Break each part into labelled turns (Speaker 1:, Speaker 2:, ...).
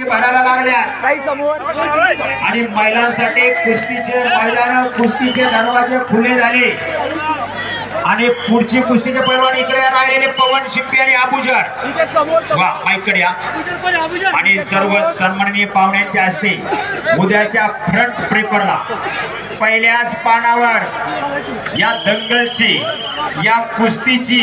Speaker 1: भरायला लागल्या
Speaker 2: काही समोर
Speaker 1: आणि महिलांसाठी कुस्तीचे मैदान कुस्तीचे दरवाजे खुले झाले आणि पुढची कुस्तीचे पैलवान इकडे राहिलेले पवन शिप्पी आणि अबुजर वा माईकडे या आणि सर्व सन्माननीय पाहुण्यांच्या हस्ते उद्याच्या फ्रंट पेपरला पहिल्याच पानावर या दंगलची या कुस्तीची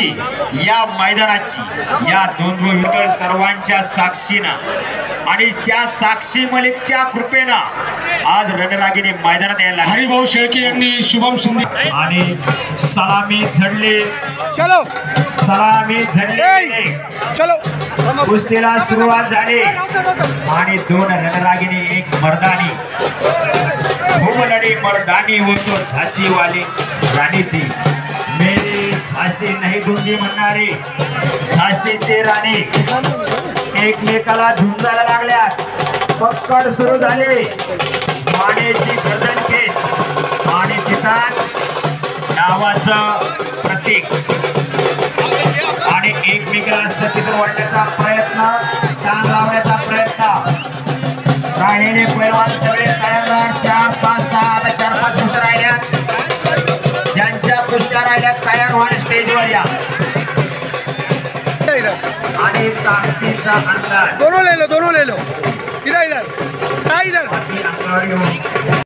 Speaker 1: या मैदानाची या दोन सर्वांच्या साक्षीनं आणि त्या साक्षी मलिकच्या कृपेनं आज रणरागिणी मैदानात यायला
Speaker 3: हरिभाऊ शेळके यांनी शुभम सुंदर
Speaker 1: आणि सलामी झडले
Speaker 2: चलो
Speaker 1: सलामी झडले
Speaker 2: चलो
Speaker 1: कुस्तीला सुरुवात झाली आणि दोन रणरागिणी एक मर्दानी भूमलडी मर्दानी होतो झाशी वाली राणी ती मेरी झाशी नाही दूंगी म्हणणारी झाशीची राणी एकमेकाला झुंजायला लागल्या पक्कड सुरू झाली मानेची गर्दन केस आणि तिथं नावाचं प्रतीक आणि एकमेकाला सतीत वाढण्याचा प्रयत्न ताण लावण्याचा प्रयत्न राहिलेले पैलवान सगळे तयार 4 5 6 आता 4 5 कुस्त्या राहिल्या ज्यांच्या कुस्त्या राहिल्या तयार व्हा स्टेजवर या आणि ताकदीचा अंदाज
Speaker 2: दोनों ले लो इधर इधर
Speaker 1: अंगावर येऊन